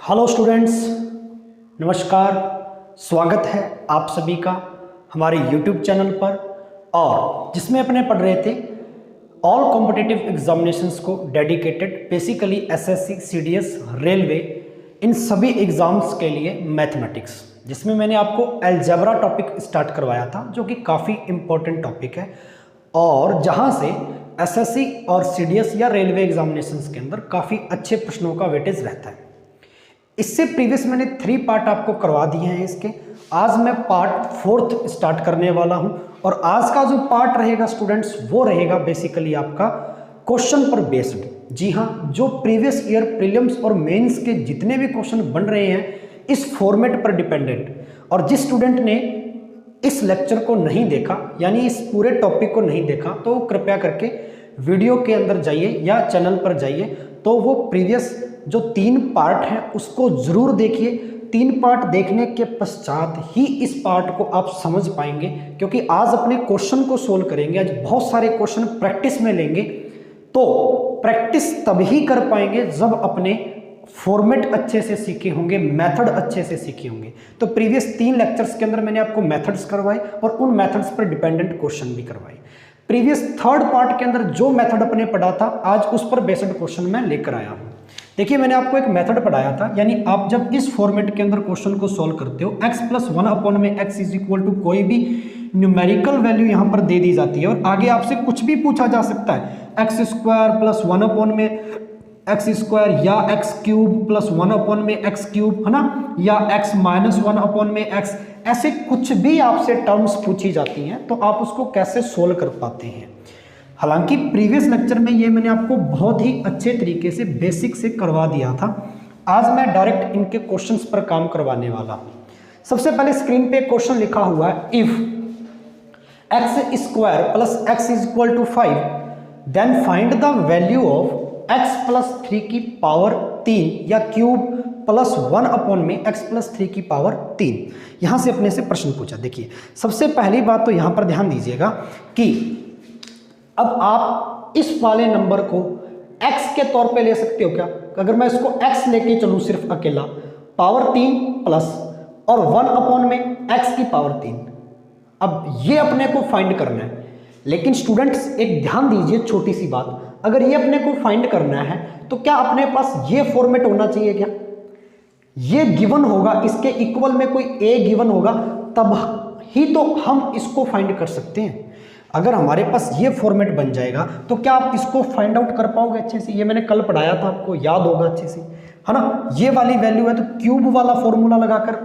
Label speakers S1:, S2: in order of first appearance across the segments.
S1: Hello students, नमस्कार। स्वागत है आप सभी का हमारे यूट्यूब चैनल पर, और जिसमें अपने पढ़ रहे थे ऑल कॉम्पिटिटिव एग्जामिनेशंस को dedicated, basically SSC, CDS, railway, इन सभी एग्ज़ाम्स के लिए मैथमेटिक्स, जिसमें मैंने आपको अलजेब्रा टॉपिक स्टार्ट करवाया था, जो कि काफ़ी इम्पोर्टेंट टॉपिक है और जहाँ से एसएससी और सीडीएस या रेलवे एग्जामिनेशंस के अंदर काफ़ी अच्छे प्रश्नों का वेटेज रहता है। इससे प्रीवियस मैंने 3 पार्ट आपको करवा दिए हैं इसके। आज मैं पार्ट 4th स्टार्ट करने वाला हूं, और आज का जो पार्ट रहेगा स्टूडेंट्स, वो रहेगा बेसिकली आपका क्वेश्चन पर बेस्ड। जी हाँ, जो प्रीवियस ईयर प्रीलिम्स और मेंस के जितने भी क्वेश्चन बन रहे हैं इस फॉर्मेट पर डिपेंडेंट। और जिस स्टूडेंट ने इस लेक्चर को नहीं देखा, यानी इस पूरे टॉपिक को नहीं देखा, तो कृपया करके वीडियो के अंदर जाइए या चैनल पर जाइए, तो वो प्रीवियस जो 3 पार्ट हैं उसको ज़रूर देखिए। 3 पार्ट देखने के पश्चात ही इस पार्ट को आप समझ पाएंगे, क्योंकि आज अपने क्वेश्चन को सोल्व करेंगे। आज बहुत सारे क्वेश्चन प्रैक्टिस में लेंगे, तो प्रैक्टिस तभी कर पाएंगे जब अपने फॉर्मेट अच्छे से सीखे होंगे, मेथड अच्छे से सीखे होंगे। तो प्रीवियस 3 लेक्चर्स के अंदर मैंने आपको मेथड्स करवाए और उन मेथड्स पर डिपेंडेंट क्वेश्चन भी करवाए। प्रीवियस 3rd पार्ट के अंदर जो मेथड अपने पढ़ा था, आज उस पर बेस्ड क्वेश्चन मैं लेकर आया हूं। देखिए, मैंने आपको एक मेथड पढ़ाया था, यानी आप जब इस फॉर्मेट के अंदर क्वेश्चन को सॉल्व करते हो, x+1 में x इज इक्वल टू कोई भी न्यूमेरिकल वैल्यू यहां पर दे दी जाती है, और आगे आपसे कुछ भी पूछा जा सकता है, x² + 1 में x² या x³ + 1 में x³, है ना, या x-1 में x, ऐसे कुछ भी आपसे टर्म्स पूछी जाती हैं तो आप उसको कैसे सोल्व कर पाते हैं। हालांकि प्रीवियस लेक्चर में ये मैंने आपको बहुत ही अच्छे तरीके से बेसिक से करवा दिया था। आज मैं डायरेक्ट इनके क्वेश्चंस पर काम करवाने वाला हूं। सबसे पहले स्क्रीन पे क्वेश्चन लिखा हुआ है, if x² + x is equal to 5 then find the value of x+3 की पावर 3 या क्यूब +1 में x+3 की पावर 3। यहां से अपने से प्रश्न पूछा। देखिए, सबसे पहली बात तो यहां पर ध्यान दीजिएगा कि अब आप इस वाले नंबर को x के तौर पे ले सकते हो क्या? अगर मैं इसको x लेके चलूं सिर्फ अकेला, पावर 3 प्लस और 1 में x की पावर 3, अब ये अपने को फाइंड करना है। लेकिन स्टूडेंट्स एक ध्यान दीजिए, छोटी सी बात, अगर ये अपने को फाइंड करना है तो क्या अपने पास ये फॉर्मेट होना चाहिए क्या? ये गिवन होगा, इसके इक्वल में कोई a गिवन होगा, तब ही तो हम इसको फाइंड कर सकते हैं। अगर हमारे पास ये फॉर्मेट बन जाएगा तो क्या आप इसको फाइंड आउट कर पाओगे अच्छे से? ये मैंने कल पढ़ाया था, आपको याद होगा अच्छे से, है ना। ये वाली वैल्यू है तो क्यूब वाला फॉर्मूला लगाकर,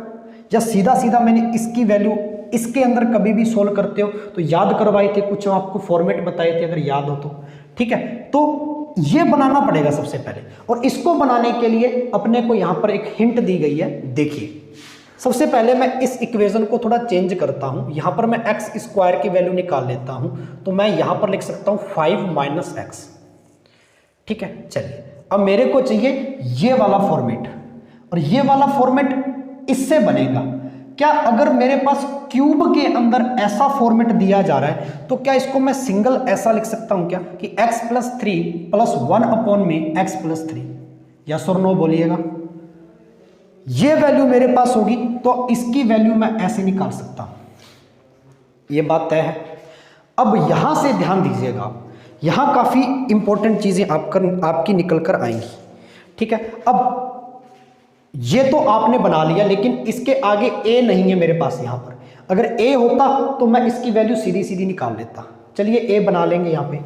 S1: या सीधा सीधा मैंने इसकी वैल्यू इसके अंदर कभी भी सोल्व करते हो तो याद करवाए थे, कुछ आपको फॉर्मेट बताए थे, अगर याद हो तो ठीक है। तो ये बनाना पड़ेगा सबसे पहले, और इसको बनाने के लिए अपने को यहां पर एक हिंट दी गई है। देखिए, सबसे पहले मैं इस इक्वेशन को थोड़ा चेंज करता हूं। यहां पर मैं x² की वैल्यू निकाल लेता हूं, तो मैं यहां पर लिख सकता हूं 5 - x। ठीक है, चलिए अब मेरे को चाहिए ये वाला फॉर्मेट, और ये वाला फॉर्मेट इससे बनेगा क्या? अगर मेरे पास क्यूब के अंदर ऐसा फॉर्मेट दिया जा रहा है तो क्या इसको मैं सिंगल ऐसा लिख सकता हूं क्या कि x+3 + 1 में x+3? यस और नो बोलिएगा। ये वैल्यू मेरे पास होगी तो इसकी वैल्यू मैं ऐसे निकाल सकता हूं। ये बात तय है। अब यहां से ध्यान दीजिएगा, यहां काफी इंपॉर्टेंट चीजें आपकी निकल कर आएंगी। ठीक है, अब ये तो आपने बना लिया, लेकिन इसके आगे a नहीं है मेरे पास यहां पर। अगर a होता तो मैं इसकी वैल्यू सीधी सीधी निकाल लेता। चलिए a बना लेंगे। यहां पे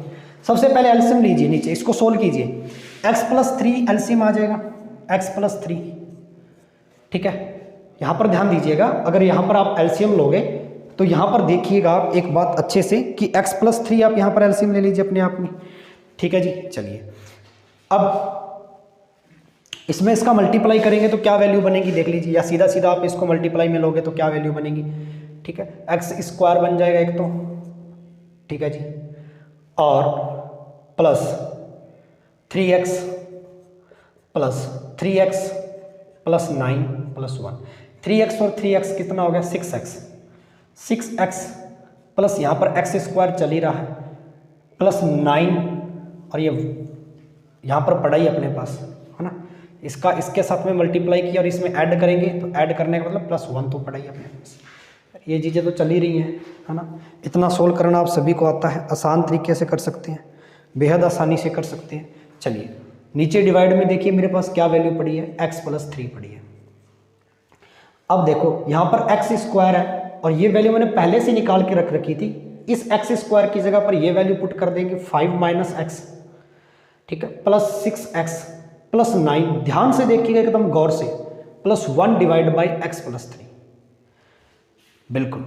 S1: सबसे पहले एलसीएम लीजिए, नीचे इसको सोल्व कीजिए। x+3 एलसीएम आ जाएगा, x+3। ठीक है, यहां पर ध्यान दीजिएगा, अगर यहां पर आप एलसीएम लोगे तो यहां पर देखिएगा आप एक बात अच्छे से कि x+3 आप यहां पर एलसीएम ले लीजिए अपने आप में। ठीक है जी, चलिए अब इसमें इसका मल्टीप्लाई करेंगे तो क्या वैल्यू बनेगी देख लीजिए, या सीधा सीधा आप इसको मल्टीप्लाई में लोगे तो क्या वैल्यू बनेगी? ठीक है, x² बन जाएगा एक तो, ठीक है जी, और प्लस 3x + 3x + 9 + 1, 3x और 3x कितना हो गया? 6x प्लस यहाँ पर x² चल ही रहा है, +9, और ये यहाँ पर पड़ा ही अपने पास, है ना, इसका इसके साथ में मल्टीप्लाई किया और इसमें ऐड करेंगे तो ऐड करने का मतलब +1 तो पड़ा ही अपने पास। ये चीज़ें तो चल ही रही हैं, है ना। इतना सोल्व करना आप सभी को आता है, आसान तरीके से कर सकते हैं, बेहद आसानी से कर सकते हैं। चलिए नीचे डिवाइड में देखिए मेरे पास क्या वैल्यू पड़ी है, x+3 पड़ी है। अब देखो यहाँ पर x² है और ये वैल्यू मैंने पहले से निकाल के रख रखी थी। इस x² की जगह पर ये वैल्यू पुट कर देंगे 5 - x, ठीक है, +6x +9, ध्यान से देखिएगा एकदम गौर से, +1 / x+3, बिल्कुल,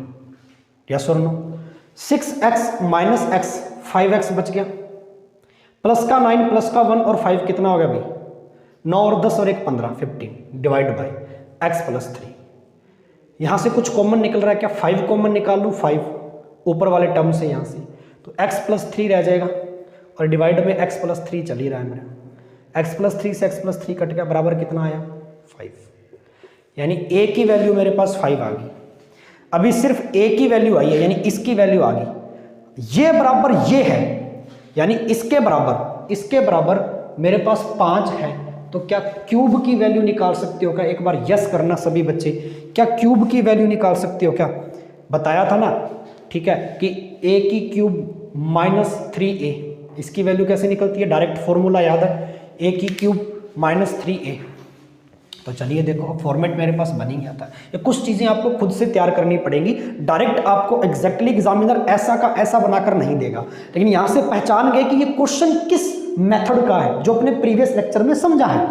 S1: यस और नो। 6x - x 5x बच गया, प्लस का 9 प्लस का 1 और 5 कितना हो गया भाई, 9 और 10 और 1 15, 15 / x+3। यहाँ से कुछ कॉमन निकल रहा है क्या, 5 कॉमन निकाल लूँ, 5 ऊपर वाले टर्म से यहाँ से, तो x+3 रह जाएगा और डिवाइड में x+3 चल ही रहा है मेरा, x+3 से x+3 कट गया, बराबर कितना आया 5, यानी a की वैल्यू मेरे पास 5 आ गई। अभी सिर्फ a की वैल्यू आई है, यानी इसकी वैल्यू आ गई, ये बराबर ये है, यानी इसके बराबर मेरे पास 5 है, तो क्या क्यूब की वैल्यू निकाल सकते हो क्या, एक बार यस करना सभी बच्चे, क्या क्यूब की वैल्यू निकाल सकते हो क्या, बताया था ना, ठीक है, कि a की क्यूब -3a, इसकी वैल्यू कैसे निकलती है, डायरेक्ट फॉर्मूला याद है, a की क्यूब -3a। तो चलिए देखो फॉर्मेट मेरे पास बन ही गया था। ये कुछ चीज़ें आपको खुद से तैयार करनी पड़ेंगी, डायरेक्ट आपको एग्जैक्टली एग्जामिनर ऐसा का ऐसा बनाकर नहीं देगा, लेकिन यहाँ से पहचान गए कि ये क्वेश्चन किस मेथड का है, जो अपने प्रीवियस लेक्चर में समझा है,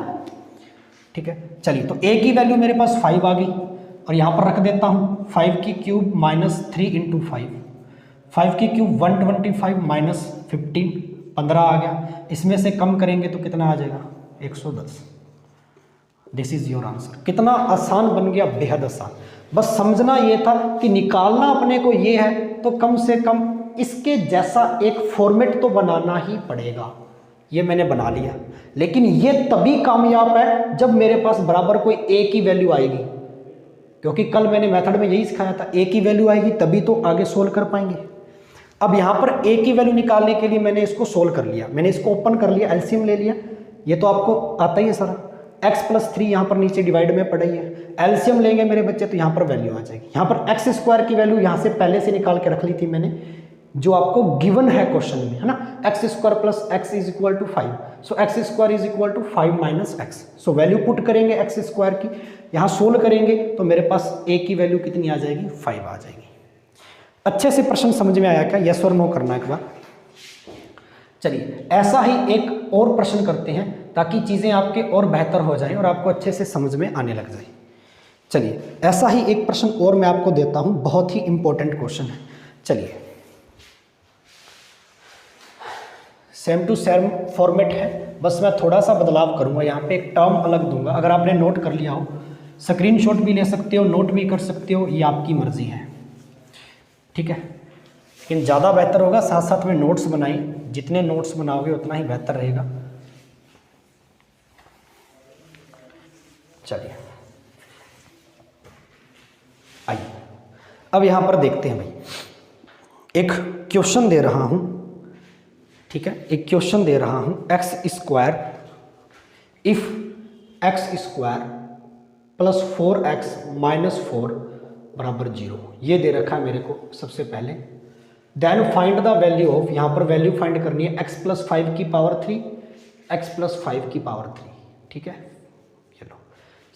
S1: ठीक है। चलिए तो a की वैल्यू मेरे पास 5 आ गई और यहाँ पर रख देता हूँ 5 की क्यूब -3 × 5, 5 की क्यूब 125 - 15, 15 आ गया, इसमें से कम करेंगे तो कितना आ जाएगा 110। This is your answer. कितना आसान बन गया, बेहद आसान। बस समझना ये था कि निकालना अपने को ये है, तो कम से कम इसके जैसा एक फॉर्मेट तो बनाना ही पड़ेगा। ये मैंने बना लिया, लेकिन ये तभी कामयाब है जब मेरे पास बराबर कोई a की वैल्यू आएगी, क्योंकि कल मैंने मेथड में यही सिखाया था, a की वैल्यू आएगी तभी तो आगे सोल्व कर पाएंगे। अब यहाँ पर a की वैल्यू निकालने के लिए मैंने इसको सोल्व कर लिया, मैंने इसको ओपन कर लिया, एलसीएम ले लिया, ये तो आपको आता ही है सारा। x+3 यहाँ पर नीचे डिवाइड में पड़ा ही है, एलसीएम लेंगे मेरे बच्चे तो यहाँ पर वैल्यू आ जाएगी। यहाँ पर x² की वैल्यू यहाँ से पहले से निकाल के रख ली थी मैंने, जो आपको गिवन है क्वेश्चन में, है ना, x² + x = 5, सो x² = 5 - x, so value put करेंगे x² की, यहाँ सोल्व करेंगे तो मेरे पास a की वैल्यू कितनी आ जाएगी, 5 आ जाएगी। अच्छे से प्रश्न समझ में आया क्या, यस और नो करना एक बार। चलिए ऐसा ही एक और प्रश्न करते हैं ताकि चीज़ें आपके और बेहतर हो जाएं और आपको अच्छे से समझ में आने लग जाए। चलिए ऐसा ही एक प्रश्न और मैं आपको देता हूं, बहुत ही इंपॉर्टेंट क्वेश्चन है। चलिए सेम टू सेम फॉर्मेट है, बस मैं थोड़ा सा बदलाव करूंगा, यहाँ पे एक टर्म अलग दूंगा। अगर आपने नोट कर लिया हो, स्क्रीनशॉट भी ले सकते हो, नोट भी कर सकते हो, ये आपकी मर्जी है, ठीक है। लेकिन ज़्यादा बेहतर होगा साथ साथ में नोट्स बनाइए, जितने नोट्स बनाओगे उतना ही बेहतर रहेगा। चलिए आइए अब यहाँ पर देखते हैं भाई, एक क्वेश्चन दे रहा हूँ, ठीक है, एक क्वेश्चन दे रहा हूँ, x² इफ x² + 4x - 4 = 0, ये दे रखा है मेरे को सबसे पहले। Then find the value of, यहाँ पर वैल्यू फाइंड करनी है x + 5 की पावर 3, x + 5 की पावर 3, ठीक है। चलो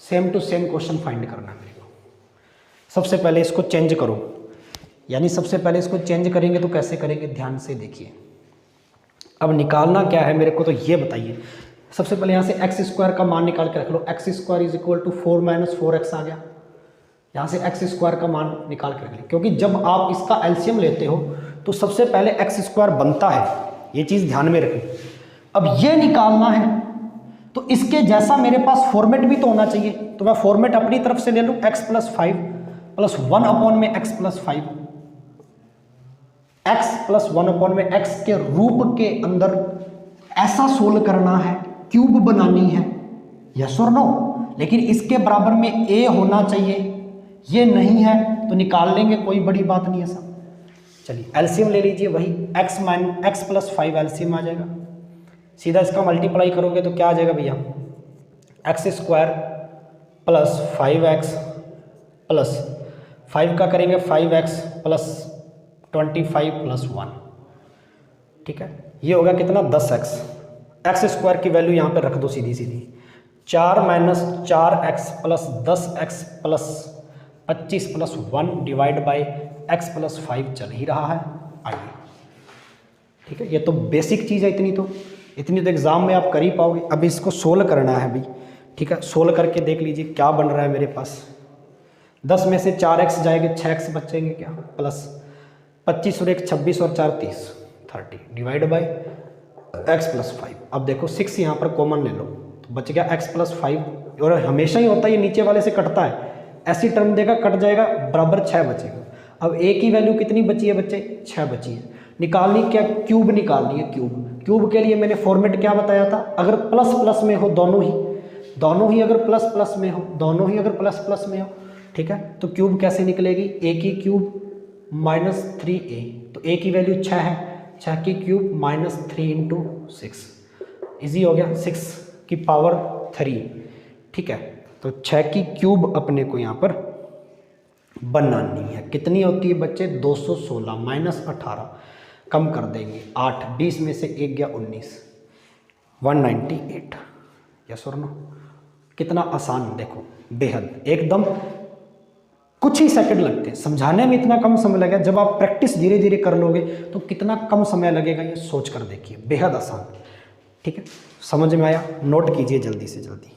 S1: सेम टू सेम क्वेश्चन फाइंड करना है मेरे को। सबसे पहले इसको चेंज करो, यानी सबसे पहले इसको चेंज करेंगे तो कैसे करेंगे, ध्यान से देखिए। अब निकालना क्या है मेरे को, तो ये बताइए। सबसे पहले यहाँ से x² का मान निकाल के रख लो, x² = 4 - 4x आ गया। यहाँ से x² का मान निकाल के रख लो, क्योंकि जब आप इसका एलसीएम लेते हो तो सबसे पहले x² बनता है, ये चीज़ ध्यान में रखें। अब ये निकालना है तो इसके जैसा मेरे पास फॉर्मेट भी तो होना चाहिए, तो मैं फॉर्मेट अपनी तरफ से ले लूँ, x + 5 + 1/x + 5, x + 1/x के रूप के अंदर ऐसा सोल्व करना है, क्यूब बनानी है, यस और नो। लेकिन इसके बराबर में a होना चाहिए, ये नहीं है तो निकाल लेंगे, कोई बड़ी बात नहीं है सब। चलिए एलसीएम ले लीजिए, वही x + 5 एलसीएम आ जाएगा। सीधा इसका मल्टीप्लाई करोगे तो क्या आ जाएगा भैया, x square plus 5x plus 5 का करेंगे 5x प्लस 25 प्लस 1, ठीक है। ये होगा कितना 10x। एक्स स्क्वायर की वैल्यू यहाँ पे रख दो सीधी सीधी, 4 minus 4x plus 10x plus 25 plus 1 divide by x plus 5 चल ही रहा है, आइए, ठीक है। ये तो बेसिक चीज़ है, इतनी तो एग्ज़ाम में आप कर ही पाओगे। अब इसको सोल्व करना है अभी, ठीक है। सोल्व करके देख लीजिए क्या बन रहा है मेरे पास। 10 में से 4x जाएंगे, 6x बचेंगे क्या, प्लस 25 और 1 26 और 4 30 30 डिवाइड बाई x प्लस 5। अब देखो 6 यहाँ पर कॉमन ले लो तो बच गया x प्लस 5, और हमेशा ही होता है ये नीचे वाले से कटता है, ऐसी टर्म देगा कट जाएगा, बराबर 6 बचेगा। अब a की वैल्यू कितनी बची है बच्चे, 6 बची है। निकालनी क्या, क्यूब निकालनी है, क्यूब के लिए मैंने फॉर्मेट क्या बताया था, अगर प्लस प्लस में हो दोनों ही अगर प्लस प्लस में हो, दोनों ही अगर प्लस प्लस में हो, ठीक है, तो क्यूब कैसे निकलेगी, a की क्यूब माइनस 3a, तो a की वैल्यू 6 है, 6 की क्यूब माइनस 3 इंटू 6, ईजी हो गया, 6 की पावर 3, ठीक है। तो 6 की क्यूब अपने को यहाँ पर बनानी है, कितनी होती है बच्चे, 216 माइनस 18 कम कर देंगे 8, 20 में से 1 गया 19, 198, यस और नो। कितना आसान, देखो बेहद एकदम, कुछ ही सेकंड लगते हैं समझाने में, इतना कम समय लगेगा। जब आप प्रैक्टिस धीरे धीरे कर लोगे तो कितना कम समय लगेगा ये सोच कर देखिए, बेहद आसान, ठीक है। समझ में आया, नोट कीजिए जल्दी से जल्दी।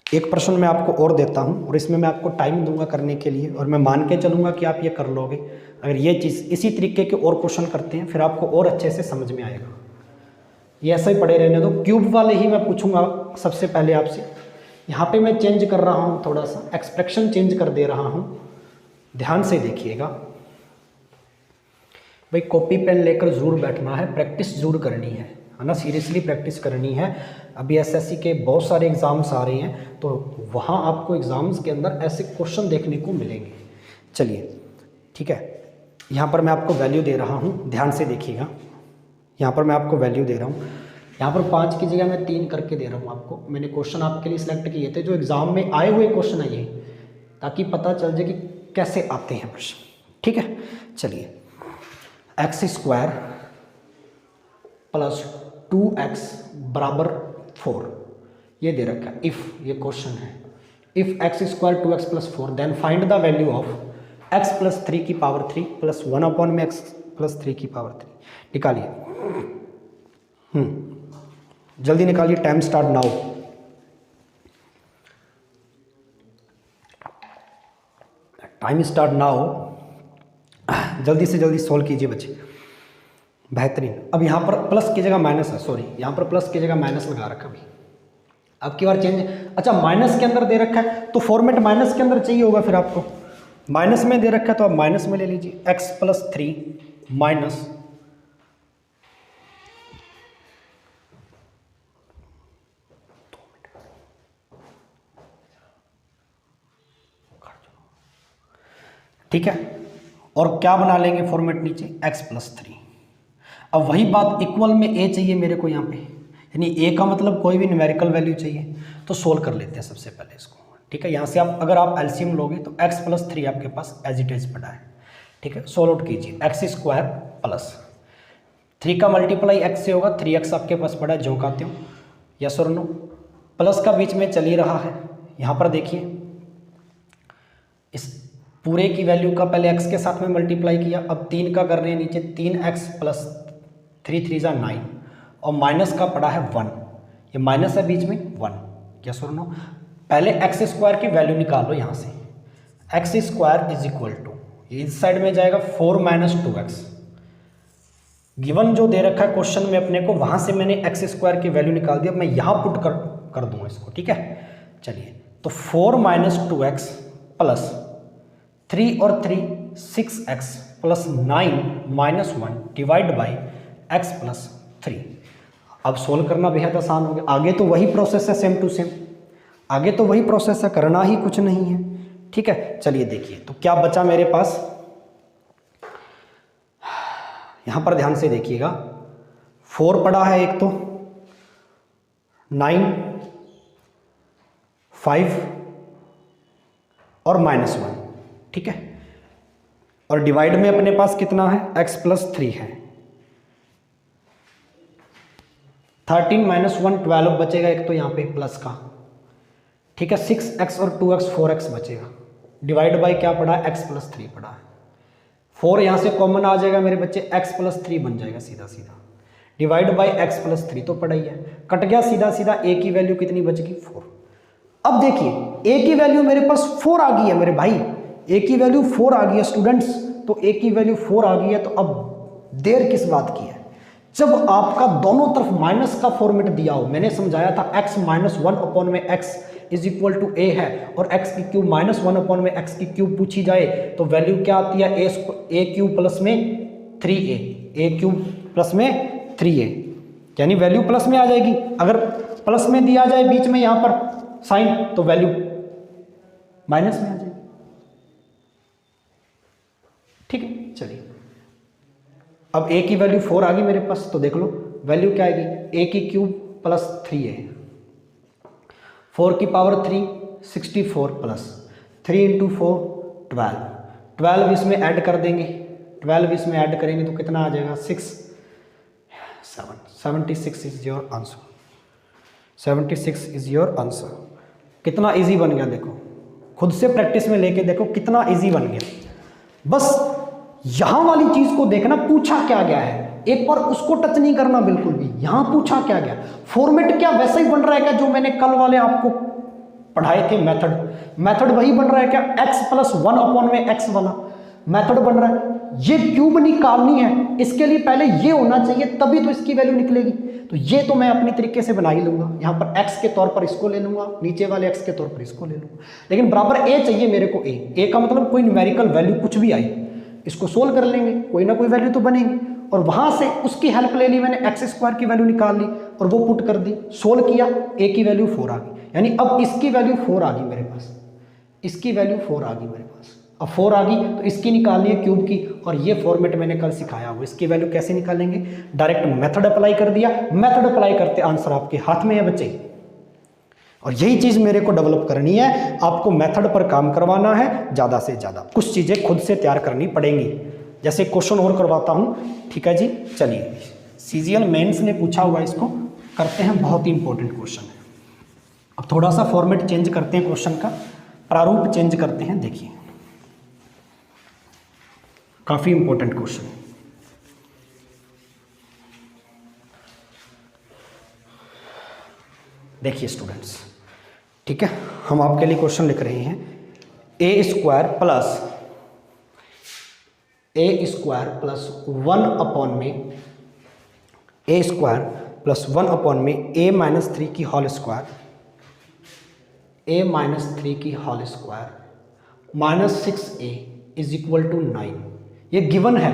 S1: एक प्रश्न मैं आपको और देता हूँ और इसमें मैं आपको टाइम दूंगा करने के लिए, और मैं मान के चलूँगा कि आप ये कर लोगे। अगर ये चीज़ इसी तरीके के और क्वेश्चन करते हैं फिर आपको और अच्छे से समझ में आएगा। ये ऐसा ही पड़े रहने दो, क्यूब वाले ही मैं पूछूंगा सबसे पहले आपसे। यहाँ पे मैं चेंज कर रहा हूँ, थोड़ा सा एक्सप्रेशन चेंज कर दे रहा हूँ, ध्यान से देखिएगा भाई। कॉपी पेन लेकर ज़रूर बैठना है, प्रैक्टिस ज़रूर करनी है ना, सीरियसली प्रैक्टिस करनी है। अभी एसएससी के बहुत सारे एग्ज़ाम्स आ रहे हैं, तो वहाँ आपको एग्ज़ाम्स के अंदर ऐसे क्वेश्चन देखने को मिलेंगे। चलिए ठीक है, यहाँ पर मैं आपको वैल्यू दे रहा हूँ, ध्यान से देखिएगा। यहाँ पर मैं आपको वैल्यू दे रहा हूँ, यहाँ पर 5 की जगह मैं 3 करके दे रहा हूँ आपको। मैंने क्वेश्चन आपके लिए सिलेक्ट किए थे जो एग्ज़ाम में आए हुए क्वेश्चन है ये, ताकि पता चल जाए कि कैसे आते हैं प्रश्न, ठीक है। चलिए, एक्स स्क्वायर प्लस 2x बराबर 4 ये दे रखा है। इफ़, ये क्वेश्चन है, if x square 2x plus 4 then find the value of x plus 3 की पावर 3 प्लस 1 अपॉन में x प्लस 3 की पावर 3। निकालिए, जल्दी निकालिए, time start now. Time start now, जल्दी से जल्दी सोल्व कीजिए बच्चे, बेहतरीन। अब यहाँ पर प्लस की जगह माइनस है, सॉरी यहाँ पर प्लस की जगह माइनस लगा रखा अभी, अब की बार चेंज। अच्छा, माइनस के अंदर दे रखा है तो फॉर्मेट माइनस के अंदर चाहिए होगा, फिर आपको माइनस में दे रखा है तो आप माइनस में ले लीजिए। x प्लस 3 माइनस ठीक है, और क्या बना लेंगे फॉर्मेट नीचे, x प्लस 3। अब वही बात, इक्वल में a चाहिए मेरे को यहाँ पे, यानी a का मतलब कोई भी न्यूमेरिकल वैल्यू चाहिए, तो सोल्व कर लेते हैं सबसे पहले इसको, ठीक है। यहाँ से आप अगर आप एलसीएम लोगे तो x प्लस 3 आपके पास एज इट इज पड़ा है, ठीक है। सोल्व आउट कीजिए, एक्स स्क्वायर प्लस 3 का मल्टीप्लाई x से होगा, 3x आपके पास पड़ा है, झोंकाते हो, यस और नो। प्लस का बीच में चल ही रहा है, यहाँ पर देखिए इस पूरे की वैल्यू का पहले x के साथ में मल्टीप्लाई किया, अब 3 का कर रहे हैं नीचे, 3x प्लस 3 3 = 9, और माइनस का पड़ा है 1, ये माइनस है बीच में 1, यस और नो। पहले एक्स स्क्वायर की वैल्यू निकालो यहाँ से, x square is equal to, इस साइड में जाएगा 4 माइनस 2x, गिवन जो दे रखा है क्वेश्चन में अपने को, वहाँ से मैंने एक्स स्क्वायर की वैल्यू निकाल दी, अब मैं यहाँ पुट कर दूँगा इसको, ठीक है। चलिए, तो 4 माइनस 2x प्लस 3 और 3 6x plus 9 minus 1 divide by x plus 3। अब सोल्व करना बेहद आसान हो गया, आगे तो वही प्रोसेस है, सेम टू सेम, आगे तो वही प्रोसेस है, करना ही कुछ नहीं है, ठीक है। चलिए देखिए, तो क्या बचा मेरे पास, यहाँ पर ध्यान से देखिएगा, 4 पड़ा है एक, तो 9 5 और -1, ठीक है। और डिवाइड में अपने पास कितना है, x+3 है। 13 - 1 12 बचेगा एक तो यहाँ पे प्लस का, ठीक है। 6x और 2x 4x बचेगा। डिवाइड बाय क्या पड़ा है, x+3 पड़ा है। 4 यहाँ से कॉमन आ जाएगा मेरे बच्चे, x+3 बन जाएगा सीधा सीधा। डिवाइड बाय x+3 तो पड़ा ही है, कट गया सीधा सीधा। a की वैल्यू कितनी बचेगी, 4। अब देखिए a की वैल्यू मेरे पास 4 आ गई है मेरे भाई, a की वैल्यू 4 आ गई है स्टूडेंट्स। तो a की वैल्यू 4 आ गई है, तो अब देर किस बात की है, जब आपका दोनों तरफ माइनस का फॉर्मेट दिया हो। मैंने समझाया था x - 1 में x = a है, और x की क्यूब -1 में x की क्यूब पूछी जाए तो वैल्यू क्या आती है, a क्यूब प्लस में 3a, a क्यूब प्लस में 3a, यानी वैल्यू प्लस में आ जाएगी। अगर प्लस में दिया जाए बीच में यहां पर साइन, तो वैल्यू माइनस में आ जाएगी, ठीक है। चलिए अब a की वैल्यू 4 आ गई मेरे पास, तो देख लो वैल्यू क्या आएगी, a की क्यूब प्लस 3a, 4 की पावर 3 64 प्लस 3 × 4 12, 12 इसमें ऐड कर देंगे, 12 इसमें ऐड करेंगे तो कितना आ जाएगा, 76 is your answer. 76 is your answer. कितना इजी बन गया देखो, खुद से प्रैक्टिस में लेके देखो कितना इजी बन गया। बस यहां वाली चीज को देखना, पूछा क्या गया है, एक बार उसको टच नहीं करना बिल्कुल भी। यहां पूछा क्या गया, फॉर्मेट क्या वैसा ही बन रहा है क्या जो मैंने कल वाले आपको पढ़ाए थे, मेथड वही बन रहा है क्या, x+1 में x वाला मेथड बन रहा है। ये क्यूब निकालनी है, इसके लिए पहले ये होना चाहिए, तभी तो इसकी वैल्यू निकलेगी। तो ये तो मैं अपनी तरीके से बना ही लूंगा, यहाँ पर x के तौर पर इसको ले लूंगा, नीचे वाले x के तौर पर इसको ले लूंगा, लेकिन बराबर a चाहिए मेरे को। a का मतलब कोई न्यूमेरिकल वैल्यू कुछ भी आई, इसको सोल्व कर लेंगे, कोई ना कोई वैल्यू तो बनेगी। और वहां से उसकी हेल्प ले ली मैंने, x² की वैल्यू निकाल ली और वो पुट कर दी, सोल्व किया, a की वैल्यू 4 आ गई, यानी अब इसकी वैल्यू 4 आ गई मेरे पास, इसकी वैल्यू 4 आ गई मेरे पास। अब 4 आ गई तो इसकी निकालनी है क्यूब की, और ये फॉर्मेट मैंने कल सिखाया हुआ। इसकी वैल्यू कैसे निकालेंगे, डायरेक्ट मेथड अप्लाई कर दिया, मेथड अप्लाई करते आंसर आपके हाथ में है बच्चे। और यही चीज मेरे को डेवलप करनी है, आपको मेथड पर काम करवाना है ज़्यादा से ज़्यादा। कुछ चीज़ें खुद से तैयार करनी पड़ेंगी, जैसे क्वेश्चन और करवाता हूँ, ठीक है जी। चलिए सीजीएल मेंस ने पूछा हुआ, इसको करते हैं, बहुत ही इंपॉर्टेंट क्वेश्चन है। अब थोड़ा सा फॉर्मेट चेंज करते हैं, क्वेश्चन का प्रारूप चेंज करते हैं। देखिए काफी इंपॉर्टेंट क्वेश्चन है। देखिए स्टूडेंट्स, ठीक है, हम आपके लिए क्वेश्चन लिख रहे हैं, a² + 1 में a - 3 की होल स्क्वायर, -6a = 9। ये गिवन है,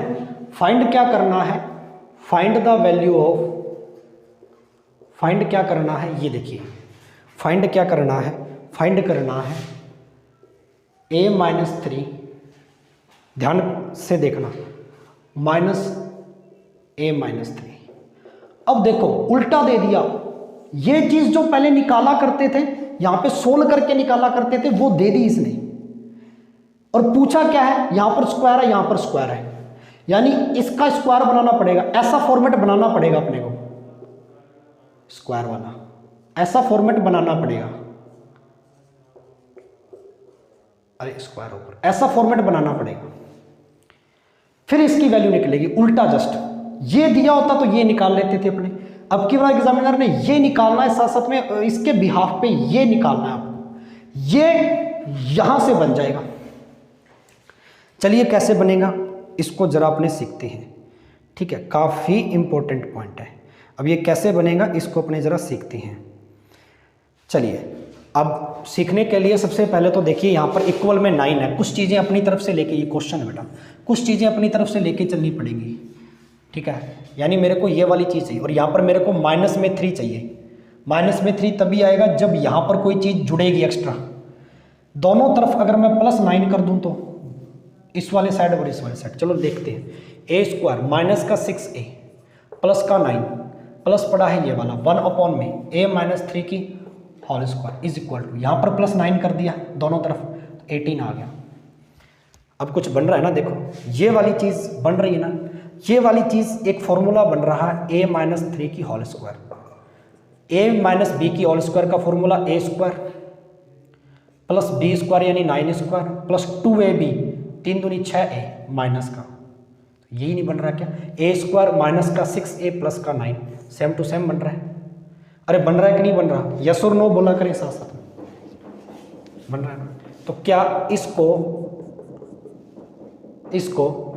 S1: फाइंड क्या करना है, find the value of, find क्या करना है, ये देखिए फाइंड क्या करना है, फाइंड करना है a - 3, ध्यान से देखना, -a-3। अब देखो उल्टा दे दिया, ये चीज जो पहले निकाला करते थे, यहां पे सोल्व करके निकाला करते थे, वो दे दी इसने। और पूछा क्या है, यहां पर स्क्वायर है, यहां पर स्क्वायर है, यानी इसका स्क्वायर बनाना पड़ेगा, ऐसा फॉर्मेट बनाना पड़ेगा अपने को, स्क्वायर वाला ऐसा फॉर्मेट बनाना पड़ेगा। अरे स्क्वायर ऊपर, ऐसा फॉर्मेट बनाना पड़ेगा, फिर इसकी वैल्यू निकलेगी। उल्टा जस्ट ये दिया होता तो ये निकाल लेते थे अपने। अब की बार एग्जामिनर ने ये निकालना है, साथ साथ में इसके बिहाफ पे ये निकालना है आपको, ये यहां से बन जाएगा। चलिए कैसे बनेगा इसको जरा अपने सीखते हैं, ठीक है, काफ़ी इंपॉर्टेंट पॉइंट है। अब ये कैसे बनेगा इसको अपने ज़रा सीखते हैं। चलिए अब सीखने के लिए सबसे पहले तो देखिए यहाँ पर इक्वल में 9 है, कुछ चीज़ें अपनी तरफ से लेके, ये क्वेश्चन है बेटा, कुछ चीज़ें अपनी तरफ से लेके चलनी पड़ेंगी, ठीक है। यानी मेरे को ये वाली चीज़ चाहिए, और यहाँ पर मेरे को -3 चाहिए। -3 तभी आएगा जब यहाँ पर कोई चीज़ जुड़ेगी एक्स्ट्रा। दोनों तरफ अगर मैं +9 कर दूँ तो इस वाले साइड और इस वाले साइड, चलो देखते हैं। a² माइनस का 6a प्लस का 9 प्लस पड़ा है ये वाला 1 में a - 3 की whole square is equal to, यहाँ पर +9 कर दिया दोनों तरफ, तो 18 आ गया। अब कुछ बन रहा है ना, देखो ये वाली चीज़ बन रही है ना, ये वाली चीज़ एक फॉर्मूला बन रहा है a-3 की होल स्क्वायर, a-b की होल स्क्वायर का formula a square plus b square यानी 9 स्क्वायर प्लस 2ab 3 दूनी 6a माइनस का, यही नहीं बन रहा क्या, a स्क्वायर माइनस का 6a प्लस का 9, सेम टू सेम बन रहा है। अरे बन रहा है कि नहीं बन रहा, यस और नो बोला करें साथ साथ में, बन रहा है ना। तो क्या इसको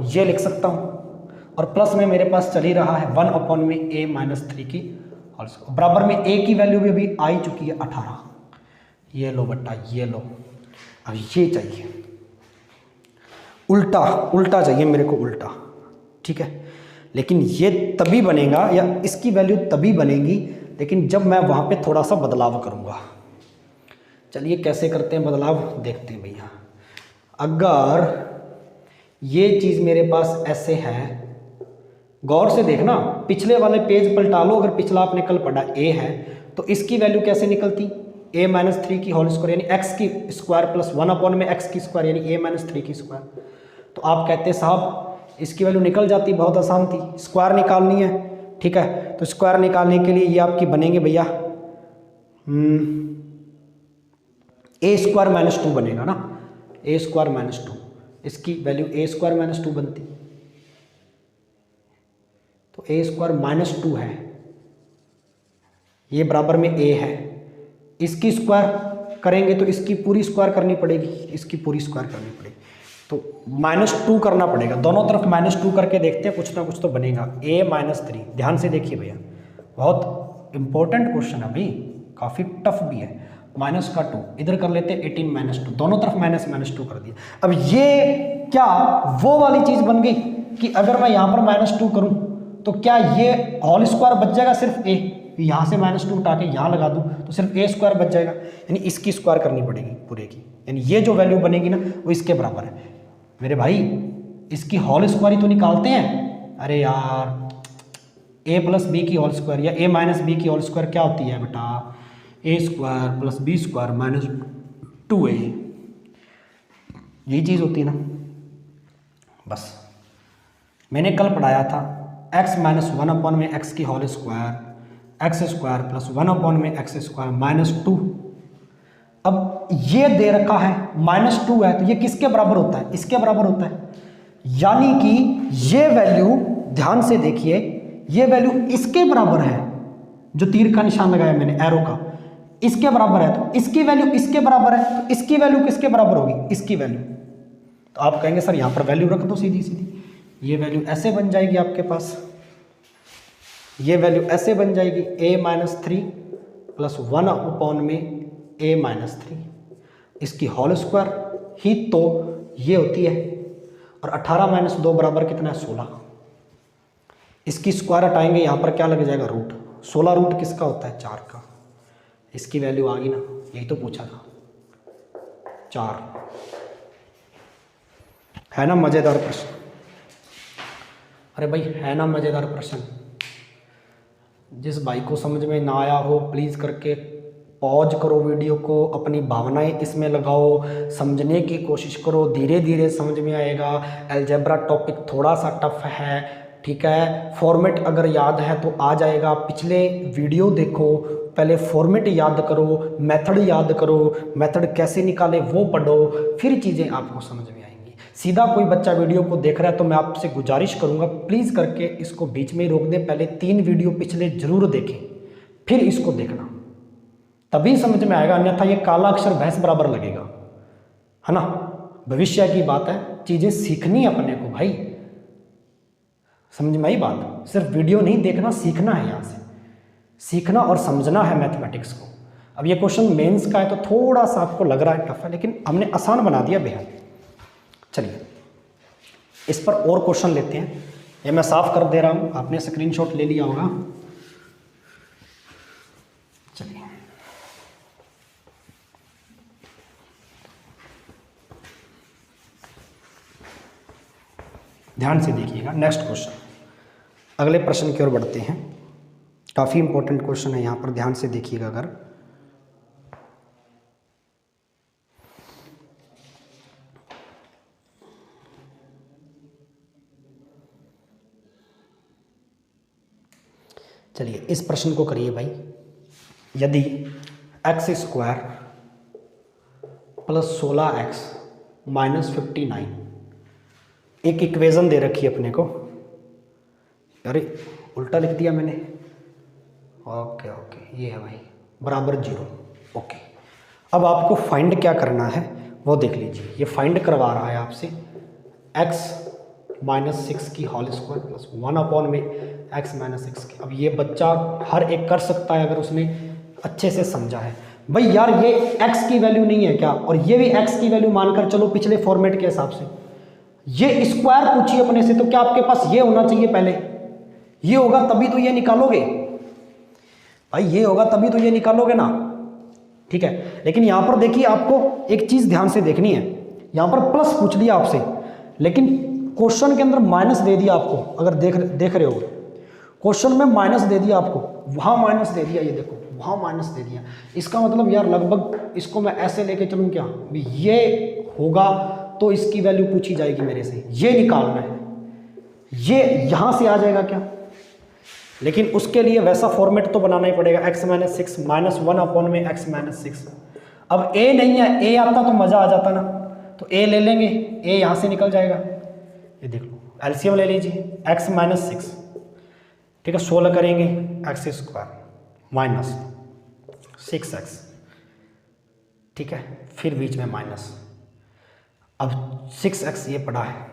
S1: ये लिख सकता हूँ, और प्लस में मेरे पास चल ही रहा है 1/a-3 की होल स्क्वायर, बराबर में a की वैल्यू भी अभी आ ही चुकी है 18, ये लो बट्टा ये लो। अब ये चाहिए उल्टा चाहिए मेरे को, उल्टा, ठीक है। लेकिन ये तभी बनेगा या इसकी वैल्यू तभी बनेगी लेकिन जब मैं वहाँ पे थोड़ा सा बदलाव करूँगा। चलिए कैसे करते हैं बदलाव, देखते हैं भैया। अगर ये चीज़ मेरे पास ऐसे है, गौर से देखना, पिछले वाले पेज पलटा लो, अगर पिछला आपने कल पढ़ा a है तो इसकी वैल्यू कैसे निकलती, a-3 की होल स्क्वायर यानी x की स्क्वायर प्लस 1/x की स्क्वायर यानी a-3 की स्क्वायर। तो आप कहते हैं साहब इसकी वैल्यू निकल जाती, बहुत आसान थी, स्क्वायर निकालनी है, ठीक है। तो स्क्वायर निकालने के लिए ये आपकी बनेंगे भैया a² - 2 बनेगा ना, a² - 2, इसकी वैल्यू a² - 2 बनती, तो a² - 2 है, ये बराबर में a है, इसकी स्क्वायर करेंगे तो इसकी पूरी स्क्वायर करनी पड़ेगी, इसकी पूरी स्क्वायर करनी पड़ेगी, तो -2 करना पड़ेगा, दोनों तरफ -2 करके देखते हैं, कुछ ना कुछ तो बनेगा। a-3, ध्यान से देखिए भैया, बहुत इंपॉर्टेंट क्वेश्चन है भाई, काफ़ी टफ भी है। -2 इधर कर लेते हैं, 18 - 2, दोनों तरफ -2 कर दिया। अब ये क्या वो वाली चीज़ बन गई कि अगर मैं यहाँ पर -2 करूँ तो क्या ये होल स्क्वायर बच जाएगा सिर्फ a, यहाँ से -2 उठा के यहाँ लगा दूँ तो सिर्फ a² बच जाएगा, यानी इसकी स्क्वायर करनी पड़ेगी पूरे की, यानी ये जो वैल्यू बनेगी ना वो इसके बराबर है। मेरे भाई इसकी होल स्क्वायर ही तो निकालते हैं, अरे यार a + b की होल स्क्वायर या a - b की होल स्क्वायर क्या होती है बेटा, a² + b² - 2a, यही चीज़ होती है ना। बस मैंने कल पढ़ाया था x - 1/x की होल स्क्वायर x² + 1/x² - 2। अब ये दे रखा है -2 है तो ये किसके बराबर होता है, इसके बराबर होता है, यानी कि ये वैल्यू, ध्यान से देखिए, ये वैल्यू इसके बराबर है, जो तीर का निशान लगाया मैंने एरो का, इसके बराबर है, तो इसकी वैल्यू इसके बराबर है, तो इसकी वैल्यू किसके बराबर होगी, इसकी वैल्यू। तो आप कहेंगे सर यहाँ पर वैल्यू रख दो सीधी सीधी, ये वैल्यू ऐसे बन जाएगी आपके पास, ये वैल्यू ऐसे बन जाएगी a-3 + 1/a-3, इसकी होल स्क्वायर ही तो ये होती है, और 18 - 2 बराबर कितना है 16, इसकी स्क्वायर हटाएंगे, यहाँ पर क्या लग जाएगा रूट, 16 रूट किसका होता है 4 का, इसकी वैल्यू आ गई ना, यही तो पूछा था 4, है ना मज़ेदार प्रश्न, अरे भाई है ना मज़ेदार प्रश्न। जिस भाई को समझ में ना आया हो प्लीज़ करके पॉज करो वीडियो को, अपनी भावनाएं इसमें लगाओ, समझने की कोशिश करो, धीरे धीरे समझ में आएगा। अलजेब्रा टॉपिक थोड़ा सा टफ है, ठीक है, फॉर्मेट अगर याद है तो आ जाएगा, पिछले वीडियो देखो, पहले फॉर्मेट याद करो, मेथड याद करो, मेथड कैसे निकाले वो पढ़ो, फिर चीज़ें आपको समझ में आएंगी। सीधा कोई बच्चा वीडियो को देख रहा है तो मैं आपसे गुजारिश करूंगा प्लीज़ करके इसको बीच में ही रोक दें, पहले 3 वीडियो पिछले जरूर देखें, फिर इसको देखना, तभी समझ में आएगा, अन्यथा ये काला अक्षर भैंस बराबर लगेगा, है ना। भविष्य की बात है, चीज़ें सीखनी है अपने को भाई, समझ में आई बात, सिर्फ वीडियो नहीं देखना, सीखना है, यहाँ से सीखना और समझना है मैथमेटिक्स को। अब ये क्वेश्चन मेंस का है तो थोड़ा सा आपको लग रहा है टफ है, लेकिन हमने आसान बना दिया बेहद। चलिए इस पर और क्वेश्चन लेते हैं, ये मैं साफ कर दे रहा हूँ, आपने स्क्रीनशॉट ले लिया होगा। चलिए ध्यान से देखिएगा, नेक्स्ट क्वेश्चन, अगले प्रश्न की ओर बढ़ते हैं, काफ़ी इंपॉर्टेंट क्वेश्चन है यहाँ पर, ध्यान से देखिएगा। अगर चलिए इस प्रश्न को करिए भाई। यदि x square plus 16x minus 59, एक इक्वेशन दे रखी है अपने को। अरे उल्टा लिख दिया मैंने। ओके ओके, ये है भाई, बराबर 0। ओके, अब आपको फाइंड क्या करना है वो देख लीजिए। ये फाइंड करवा रहा है आपसे x माइनस 6 की होल स्क्वायर प्लस 1 अपॉन में x माइनस 6 की। अब ये बच्चा हर एक कर सकता है अगर उसने अच्छे से समझा है। भाई यार ये x की वैल्यू नहीं है क्या, और ये भी x की वैल्यू मानकर चलो पिछले फॉर्मेट के हिसाब से। ये स्क्वायर पूछिए अपने से, तो क्या आपके पास ये होना चाहिए पहले? ये होगा तभी तो ये निकालोगे भाई, ये होगा तभी तो ये निकालोगे ना। ठीक है, लेकिन यहां पर देखिए आपको एक चीज ध्यान से देखनी है। यहां पर प्लस पूछ लिया आपसे, लेकिन क्वेश्चन के अंदर माइनस दे दिया आपको। अगर देख रहे हो क्वेश्चन में माइनस दे दिया आपको, वहां माइनस दे दिया, ये देखो वहां माइनस दे दिया। इसका मतलब यार लगभग इसको मैं ऐसे लेके चलूं क्या, ये होगा तो इसकी वैल्यू पूछी जाएगी मेरे से, ये निकालना है, ये यहां से आ जाएगा क्या। लेकिन उसके लिए वैसा फॉर्मेट तो बनाना ही पड़ेगा, x माइनस 6 माइनस 1 अपॉन में x माइनस 6। अब a नहीं है, a आता तो मजा आ जाता ना, तो a ले लेंगे, a यहां से निकल जाएगा। ये देख लो, एलसीएम ले लीजिए, x माइनस 6, ठीक है, 16 करेंगे एक्स स्क्वायर माइनस 6x, ठीक है, फिर बीच में माइनस। अब 6x ये पड़ा है,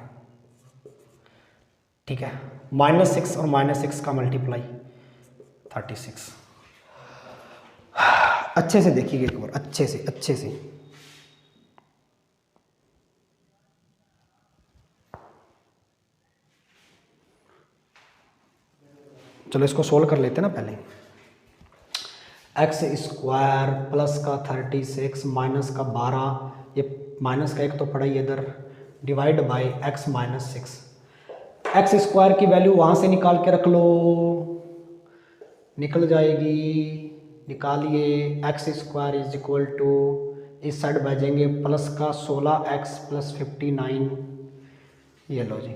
S1: ठीक है, माइनस 6 और माइनस 6 का मल्टीप्लाई 36। अच्छे से देखिएगा एक बार, अच्छे से। चलो इसको सोल्व कर लेते हैं ना पहले। एक्स स्क्वायर प्लस का 36 माइनस का 12, ये माइनस का एक तो पड़ा ही इधर, divide by x minus 6। X square की वैल्यू वहाँ से निकाल के रख लो, निकल जाएगी, निकालिए। X square is equal to, इस साइड भेजेंगे प्लस का 16x प्लस 59, ये लो जी,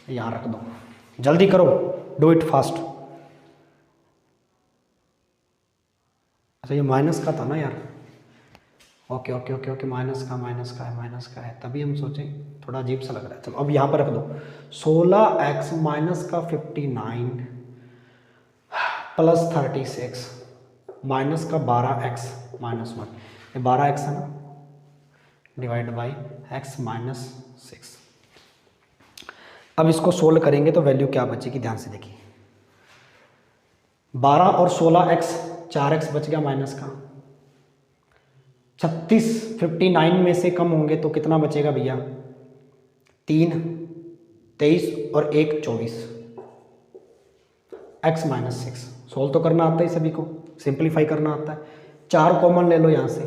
S1: यहाँ रख दो, जल्दी करो, डू इट फास्ट। अच्छा ये माइनस का था ना यार, ओके, माइनस का है, तभी हम सोचें थोड़ा अजीब सा लग रहा है। चलो अब यहाँ पर रख दो, 16x माइनस का 59 प्लस 36 माइनस का 12x माइनस 1, ये 12x है ना, डिवाइड बाई x माइनस 6। अब इसको सोल्व करेंगे तो वैल्यू क्या बचेगी, ध्यान से देखिए। 12 और 16x, 4x बच गया माइनस का, 36 59 में से कम होंगे तो कितना बचेगा भैया, 3 23 और 1 24, x माइनस 6। सोल्व तो करना आता है सभी को, सिंप्लीफाई करना आता है। 4 कॉमन ले लो यहाँ से,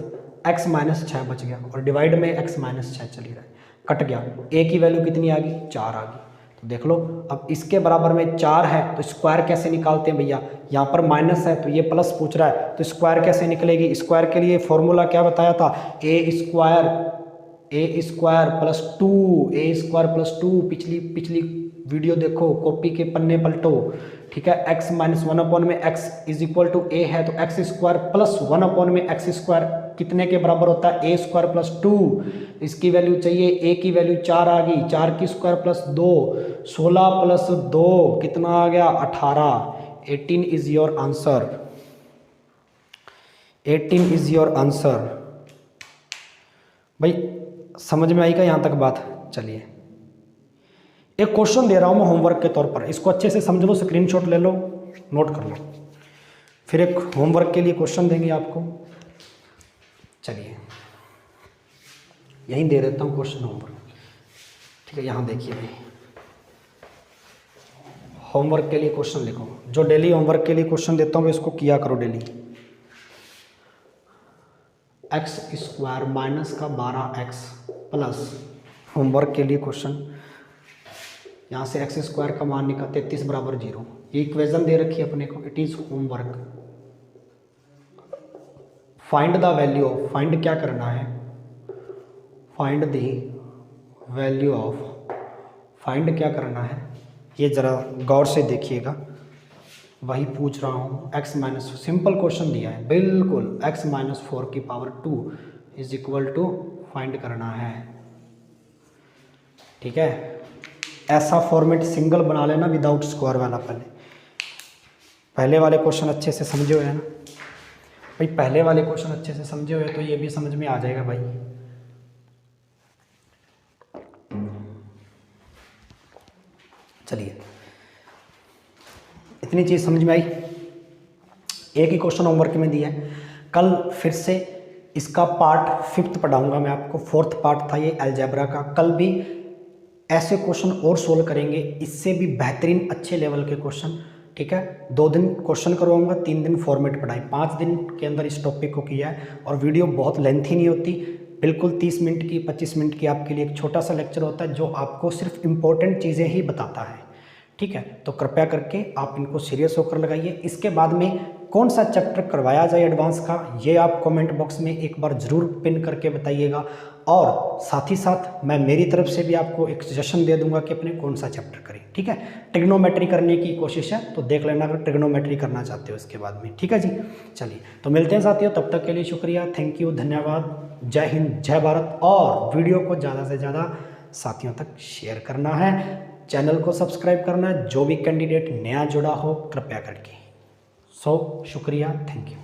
S1: x माइनस 6 बच गया, और डिवाइड में x माइनस 6 चली रहा है, कट गया। a की वैल्यू कितनी आ गई, 4 आ गई। तो देख लो, अब इसके बराबर में 4 है तो स्क्वायर कैसे निकालते हैं भैया, यहाँ पर माइनस है तो ये प्लस पूछ रहा है, तो स्क्वायर कैसे निकलेगी। स्क्वायर के लिए फॉर्मूला क्या बताया था, ए स्क्वायर प्लस 2, पिछली वीडियो देखो, कॉपी के पन्ने पलटो, ठीक है। x माइनस 1 अपॉन में x is equal to a है, तो x स्क्वायर प्लस 1 अपॉन में x स्क्वायर कितने के बराबर होता है, a स्क्वायर प्लस 2। इसकी वैल्यू चाहिए, a की वैल्यू 4 आ गई, 4 की स्क्वायर प्लस 2, 16 प्लस 2 कितना आ गया, 18। 18 is your answer, 18 is your answer. भाई समझ में आई क्या यहाँ तक बात। चलिए एक क्वेश्चन दे रहा हूँ मैं होमवर्क के तौर पर, इसको अच्छे से समझ लो, स्क्रीनशॉट ले लो, नोट कर लो। फिर एक होमवर्क के लिए क्वेश्चन देंगे आपको। चलिए यहीं दे देता हूँ क्वेश्चन होमवर्क, ठीक है। यहाँ देखिए भाई, होमवर्क के लिए क्वेश्चन लिखो, जो डेली होमवर्क के लिए क्वेश्चन देता हूँ इसको किया करो डेली। एक्स स्क्वायर माइनस का 12x प्लस, होमवर्क के लिए क्वेश्चन, यहाँ से एक्स स्क्वायर का मान निकाल 33 बराबर 0, ये इक्वेशन दे रखी है अपने को, it is homework. Find the value of, find क्या करना है, find the value of, find क्या करना है, ये ज़रा गौर से देखिएगा। वही पूछ रहा हूँ। x माइनस, सिंपल क्वेश्चन दिया है बिल्कुल, x माइनस 4 की पावर 2 इज इक्वल टू फाइंड करना है। ठीक है, ऐसा फॉर्मेट सिंगल बना लेना विदाउट स्क्वायर वाला। पहले वाले क्वेश्चन अच्छे से समझे हुए हैं ना भाई, पहले वाले क्वेश्चन अच्छे से समझे हुए तो ये भी समझ में आ जाएगा भाई। चलिए, इतनी चीज़ समझ में आई। एक ही क्वेश्चन होमवर्क में दिया है, कल फिर से इसका पार्ट 5th पढ़ाऊंगा मैं आपको। 4th पार्ट था ये अलजेब्रा का। कल भी ऐसे क्वेश्चन और सोल्व करेंगे, इससे भी बेहतरीन अच्छे लेवल के क्वेश्चन। ठीक है, 2 दिन क्वेश्चन करवाऊंगा, 3 दिन फॉर्मेट पढ़ाई, 5 दिन के अंदर इस टॉपिक को किया है। और वीडियो बहुत लेंथी नहीं होती, बिल्कुल 30 मिनट की 25 मिनट की आपके लिए एक छोटा सा लेक्चर होता है जो आपको सिर्फ इम्पोर्टेंट चीज़ें ही बताता है। ठीक है, तो कृपया करके आप इनको सीरियस होकर लगाइए। इसके बाद में कौन सा चैप्टर करवाया जाए एडवांस का, ये आप कमेंट बॉक्स में एक बार ज़रूर पिन करके बताइएगा। और साथ ही साथ मैं मेरी तरफ से भी आपको एक सजेशन दे दूंगा कि अपने कौन सा चैप्टर करें। ठीक है, ट्रिग्नोमेट्री करने की कोशिश है तो देख लेना, अगर ट्रिग्नोमेट्री करना चाहते हो इसके बाद में। ठीक है जी, चलिए तो मिलते हैं साथियों, तब तक के लिए शुक्रिया, थैंक यू, धन्यवाद, जय हिंद, जय भारत। और वीडियो को ज़्यादा से ज़्यादा साथियों तक शेयर करना है, चैनल को सब्सक्राइब करना है, जो भी कैंडिडेट नया जुड़ा हो कृपया करके। शुक्रिया, थैंक यू।